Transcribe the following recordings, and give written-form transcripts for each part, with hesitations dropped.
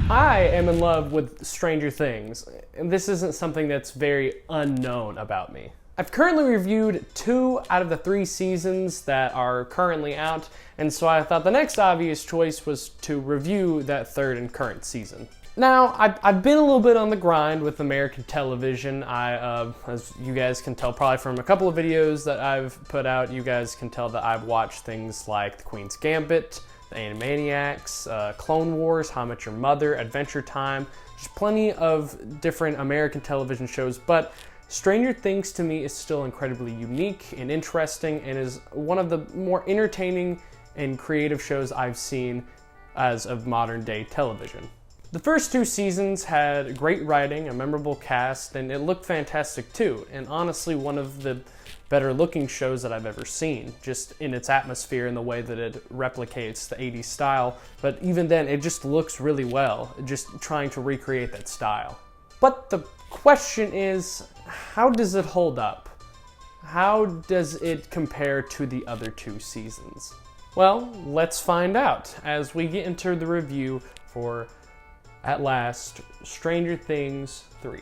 I am in love with Stranger Things, and this isn't something that's very unknown about me. I've currently reviewed 2 out of the 3 seasons that are currently out, and so I thought the next obvious choice was to review that 3rd and current season. Now, I've been a little bit on the grind with American television. As you guys can tell probably from a couple of videos that I've put out, you guys can tell that I've watched things like The Queen's Gambit, The Animaniacs, Clone Wars, How I Met Your Mother, Adventure Time, just plenty of different American television shows, but Stranger Things to me is still incredibly unique and interesting and is one of the more entertaining and creative shows I've seen as of modern day television. The first 2 seasons had great writing, a memorable cast, and it looked fantastic too, and honestly one of the better looking shows that I've ever seen, just in its atmosphere and the way that it replicates the 80s style, but even then it just looks really well, just trying to recreate that style. But the question is, how does it hold up? How does it compare to the other 2 seasons? Well, let's find out as we get into the review for, at last, Stranger Things 3.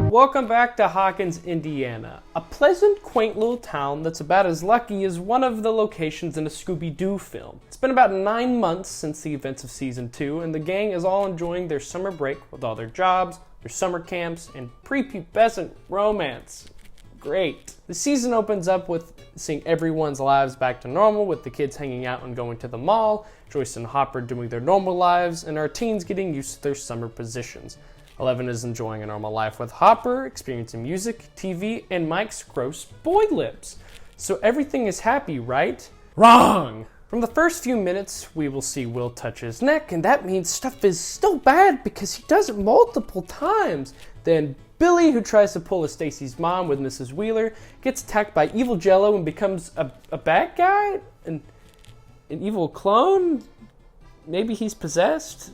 Welcome back to Hawkins, Indiana, a pleasant, quaint little town that's about as lucky as one of the locations in a Scooby-Doo film. It's been about 9 months since the events of Season 2, and the gang is all enjoying their summer break with all their jobs, their summer camps, and prepubescent romance. Great. The season opens up with seeing everyone's lives back to normal, with the kids hanging out and going to the mall, Joyce and Hopper doing their normal lives, and our teens getting used to their summer positions. Eleven is enjoying a normal life with Hopper, experiencing music, TV, and Mike's gross boy lips. So everything is happy, right? Wrong! From the first few minutes, we will see Will touch his neck, and that means stuff is still bad because he does it multiple times. Then Billy, who tries to pull a Stacy's mom with Mrs. Wheeler, gets attacked by Evil Jello and becomes a bad guy? An evil clone? Maybe he's possessed?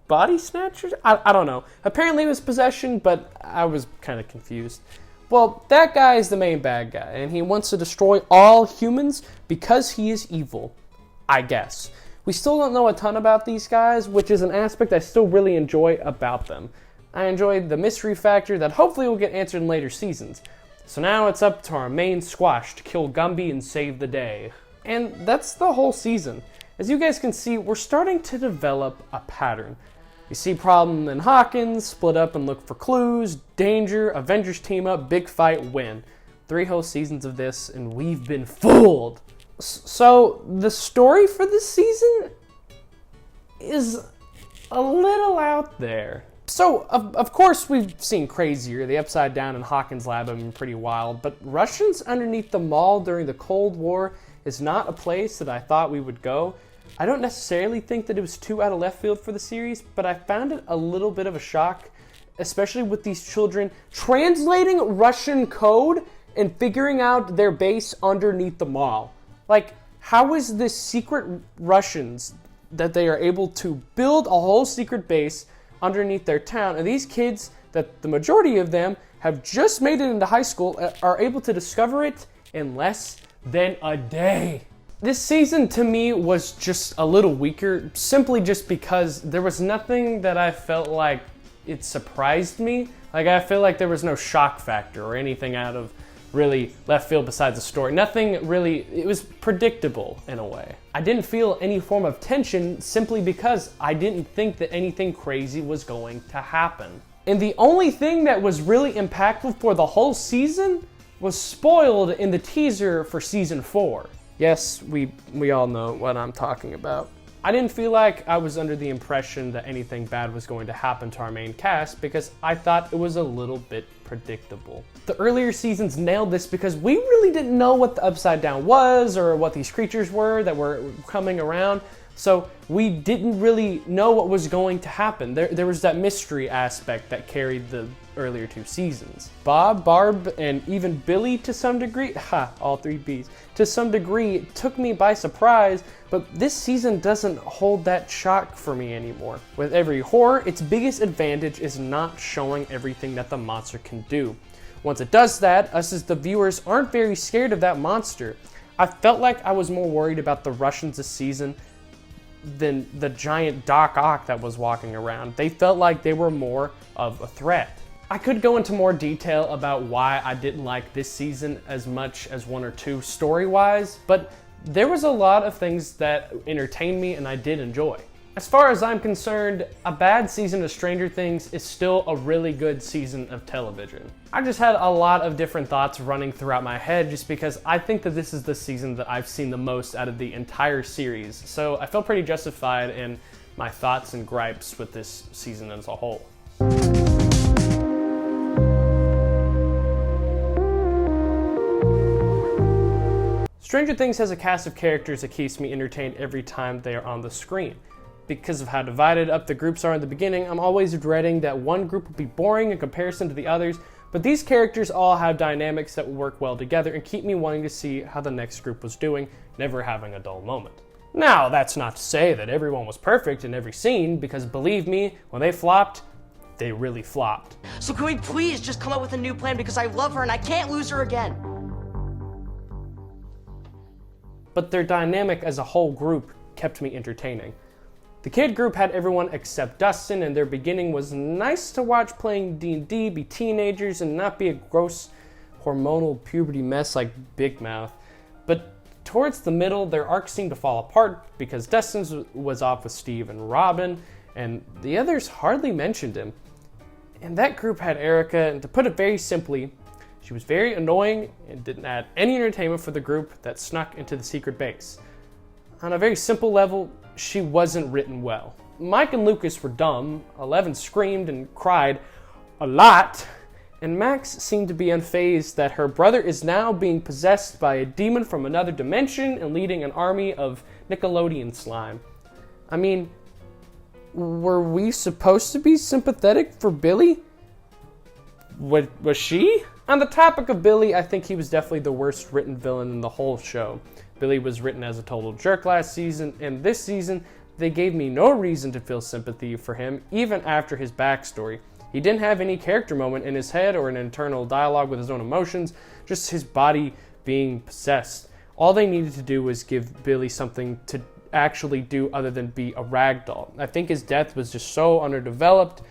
Body snatchers? I don't know. Apparently it was possession, but I was kind of confused. Well, that guy is the main bad guy, and he wants to destroy all humans because he is evil, I guess. We still don't know a ton about these guys, which is an aspect I still really enjoy about them. I enjoyed the mystery factor that hopefully will get answered in later seasons. So now it's up to our main squash to kill Gumby and save the day. And that's the whole season. As you guys can see, we're starting to develop a pattern. We see problem in Hawkins, split up and look for clues, danger, Avengers team up, big fight, win. 3 whole seasons of this, and we've been fooled. So the story for this season is a little out there. So, of course, we've seen crazier. The Upside Down and Hawkins lab have been pretty wild, but Russians underneath the mall during the Cold War is not a place that I thought we would go. I don't necessarily think that it was too out of left field for the series, but I found it a little bit of a shock, especially with these children translating Russian code and figuring out their base underneath the mall. Like, how is this secret Russians that they are able to build a whole secret base underneath their town, and these kids, that the majority of them have just made it into high school, are able to discover it in less than a day. This season to me was just a little weaker, simply just because there was nothing that I felt like it surprised me. Like, I feel like there was no shock factor or anything out of really left field besides the story. Nothing really, it was predictable in a way. I didn't feel any form of tension simply because I didn't think that anything crazy was going to happen. And the only thing that was really impactful for the whole season was spoiled in the teaser for season 4. Yes, we all know what I'm talking about. I didn't feel like I was under the impression that anything bad was going to happen to our main cast because I thought it was a little bit predictable. The earlier seasons nailed this because we really didn't know what the Upside Down was or what these creatures were that were coming around. So we didn't really know what was going to happen. There was that mystery aspect that carried the earlier 2 seasons. Bob, Barb, and even Billy to some degree, all 3 Bs, to some degree took me by surprise, but this season doesn't hold that shock for me anymore. With every horror, its biggest advantage is not showing everything that the monster can do. Once it does that, us as the viewers aren't very scared of that monster. I felt like I was more worried about the Russians this season than the giant Doc Ock that was walking around. They felt like they were more of a threat. I could go into more detail about why I didn't like this season as much as one or two story-wise, but there was a lot of things that entertained me and I did enjoy. As far as I'm concerned, a bad season of Stranger Things is still a really good season of television. I just had a lot of different thoughts running throughout my head just because I think that this is the season that I've seen the most out of the entire series, so I felt pretty justified in my thoughts and gripes with this season as a whole. Stranger Things has a cast of characters that keeps me entertained every time they are on the screen. Because of how divided up the groups are in the beginning, I'm always dreading that one group will be boring in comparison to the others, but these characters all have dynamics that will work well together and keep me wanting to see how the next group was doing, never having a dull moment. Now, that's not to say that everyone was perfect in every scene, because believe me, when they flopped, they really flopped. So can we please just come up with a new plan, because I love her and I can't lose her again? But their dynamic as a whole group kept me entertaining. The kid group had everyone except Dustin, and their beginning was nice to watch playing D&D, be teenagers, and not be a gross hormonal puberty mess like Big Mouth. But towards the middle, their arc seemed to fall apart because Dustin was off with Steve and Robin, and the others hardly mentioned him. And that group had Erica, and to put it very simply, she was very annoying and didn't add any entertainment for the group that snuck into the secret base. On a very simple level, she wasn't written well. Mike and Lucas were dumb, Eleven screamed and cried a lot, and Max seemed to be unfazed that her brother is now being possessed by a demon from another dimension and leading an army of Nickelodeon slime. I mean, were we supposed to be sympathetic for Billy? Was she? On the topic of Billy, I think he was definitely the worst written villain in the whole show. Billy was written as a total jerk last season, and this season, they gave me no reason to feel sympathy for him, even after his backstory. He didn't have any character moment in his head or an internal dialogue with his own emotions, just his body being possessed. All they needed to do was give Billy something to actually do other than be a ragdoll. I think his death was just so underdeveloped.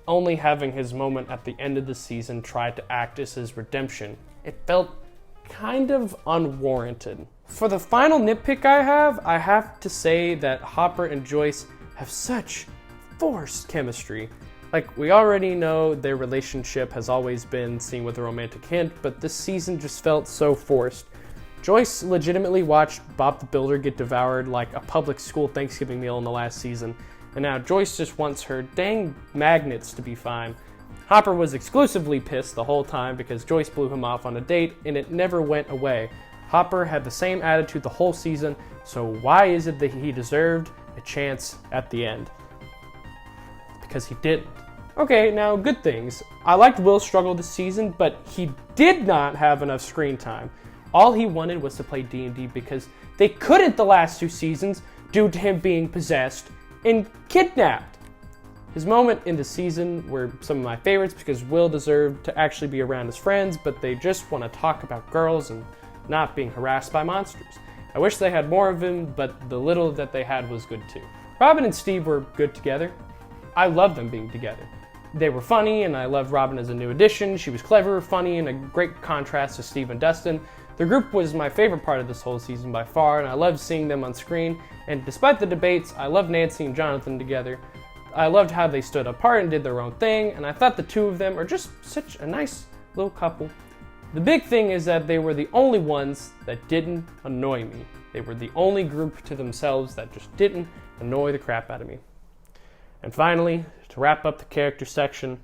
Only having his moment at the end of the season tried to act as his redemption. It felt kind of unwarranted. For the final nitpick I have to say that Hopper and Joyce have such forced chemistry. Like, we already know their relationship has always been seen with a romantic hint, but this season just felt so forced. Joyce legitimately watched Bob the Builder get devoured like a public school Thanksgiving meal in the last season, and now Joyce just wants her dang magnets to be fine. Hopper was exclusively pissed the whole time because Joyce blew him off on a date, and it never went away. Hopper had the same attitude the whole season, so why is it that he deserved a chance at the end? Because he didn't. Okay, now good things. I liked Will's struggle this season, but he did not have enough screen time. All he wanted was to play D&D because they couldn't the last two seasons due to him being possessed and kidnapped. His moment in the season were some of my favorites because Will deserved to actually be around his friends, but they just want to talk about girls and not being harassed by monsters. I wish they had more of him, but the little that they had was good too. Robin and Steve were good together. I loved them being together. They were funny, and I loved Robin as a new addition. She was clever, funny, and a great contrast to Steve and Dustin. The group was my favorite part of this whole season by far, and I loved seeing them on screen. And despite the debates, I loved Nancy and Jonathan together. I loved how they stood apart and did their own thing, and I thought the two of them are just such a nice little couple. The big thing is that they were the only ones that didn't annoy me. They were the only group to themselves that just didn't annoy the crap out of me. And finally, to wrap up the character section,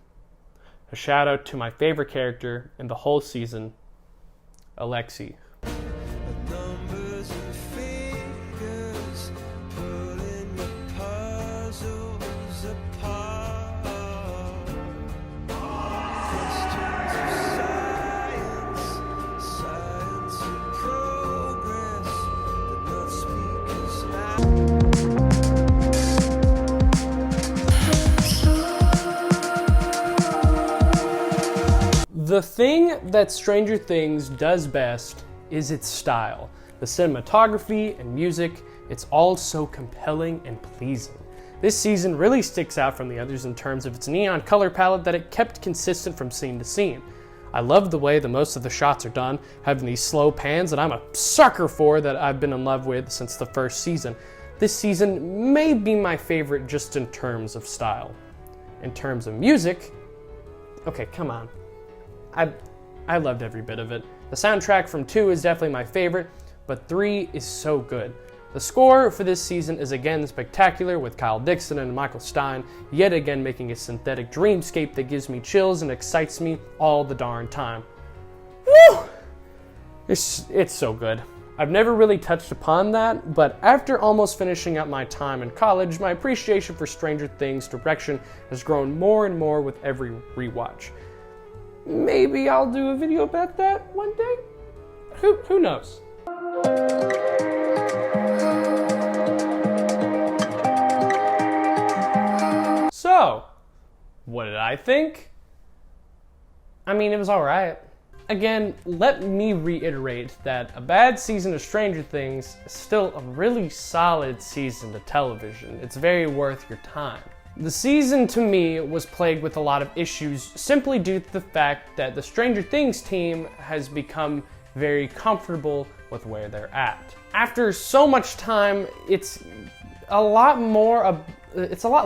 a shout out to my favorite character in the whole season, Alexei. The thing that Stranger Things does best is its style. The cinematography and music, it's all so compelling and pleasing. This season really sticks out from the others in terms of its neon color palette that it kept consistent from scene to scene. I love the way that most of the shots are done, having these slow pans that I'm a sucker for, that I've been in love with since the first season. This season may be my favorite just in terms of style. In terms of music, okay, come on. I loved every bit of it. The soundtrack from 2 is definitely my favorite, but 3 is so good. The score for this season is again spectacular, with Kyle Dixon and Michael Stein yet again making a synthetic dreamscape that gives me chills and excites me all the darn time. Woo! It's so good. I've never really touched upon that, but after almost finishing up my time in college, my appreciation for Stranger Things' direction has grown more and more with every rewatch. Maybe I'll do a video about that one day? Who knows? So, what did I think? I mean, it was alright. Again, let me reiterate that a bad season of Stranger Things is still a really solid season of television. It's very worth your time. The season to me was plagued with a lot of issues simply due to the fact that the Stranger Things team has become very comfortable with where they're at. After so much time, it's a lot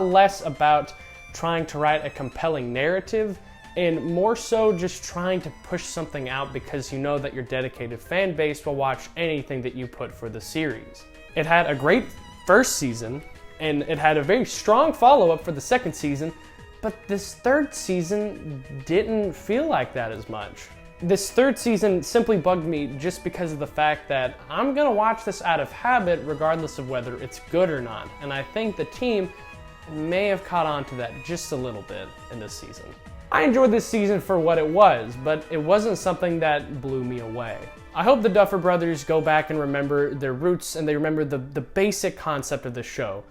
less about trying to write a compelling narrative and more so just trying to push something out because you know that your dedicated fan base will watch anything that you put for the series. It had a great first season, and it had a very strong follow-up for the second season, but this third season didn't feel like that as much. This third season simply bugged me just because of the fact that I'm gonna watch this out of habit regardless of whether it's good or not, and I think the team may have caught on to that just a little bit in this season. I enjoyed this season for what it was, but it wasn't something that blew me away. I hope the Duffer Brothers go back and remember their roots and they remember the basic concept of the show,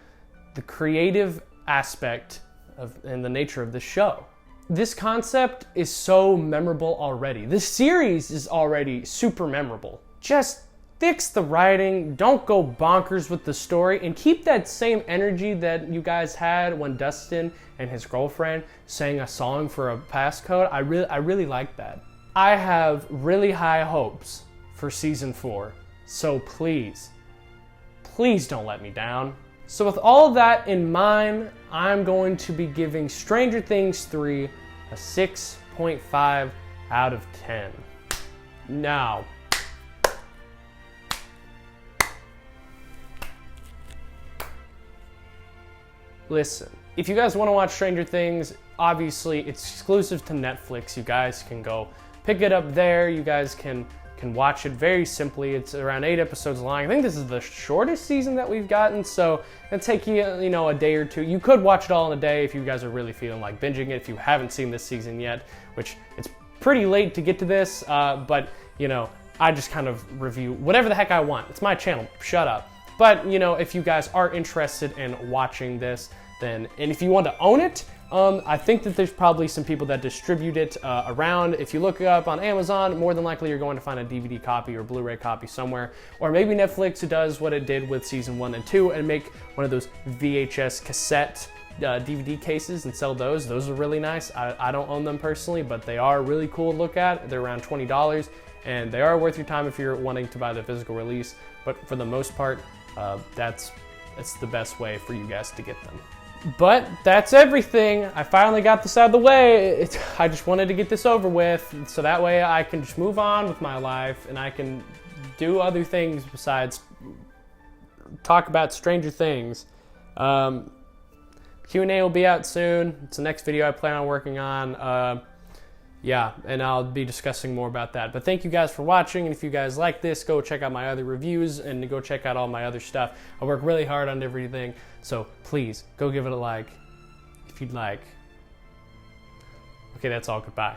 the creative aspect and the nature of the show. This concept is so memorable already. This series is already super memorable. Just fix the writing, don't go bonkers with the story, and keep that same energy that you guys had when Dustin and his girlfriend sang a song for a passcode. I really like that. I have really high hopes for season 4, so please don't let me down. So with all of that in mind, I'm going to be giving Stranger Things 3 a 6.5 out of 10. Now, listen, if you guys want to watch Stranger Things, obviously it's exclusive to Netflix. You guys can go pick it up there. You guys can watch it very simply. It's around 8 episodes long. I think this is the shortest season that we've gotten, so it'll take you, a day or two. You could watch it all in a day if you guys are really feeling like binging it, if you haven't seen this season yet, which it's pretty late to get to this, but, I just kind of review whatever the heck I want. It's my channel, shut up. But, if you guys are interested in watching this, and if you want to own it, I think that there's probably some people that distribute it around. If you look it up on Amazon, more than likely you're going to find a DVD copy or Blu-ray copy somewhere. Or maybe Netflix does what it did with season 1 and 2 and make one of those VHS cassette DVD cases and sell those. Those are really nice. I don't own them personally, but they are really cool to look at. They're around $20, and they are worth your time if you're wanting to buy the physical release. But for the most part, that's the best way for you guys to get them. But that's everything. I finally got this out of the way. I just wanted to get this over with, so that way I can just move on with my life and I can do other things besides talk about Stranger Things. Q&A will be out soon. It's the next video I plan on working on. Yeah, and I'll be discussing more about that. But thank you guys for watching, and if you guys like this, go check out my other reviews and go check out all my other stuff. I work really hard on everything, so please go give it a like if you'd like. Okay, that's all. Goodbye.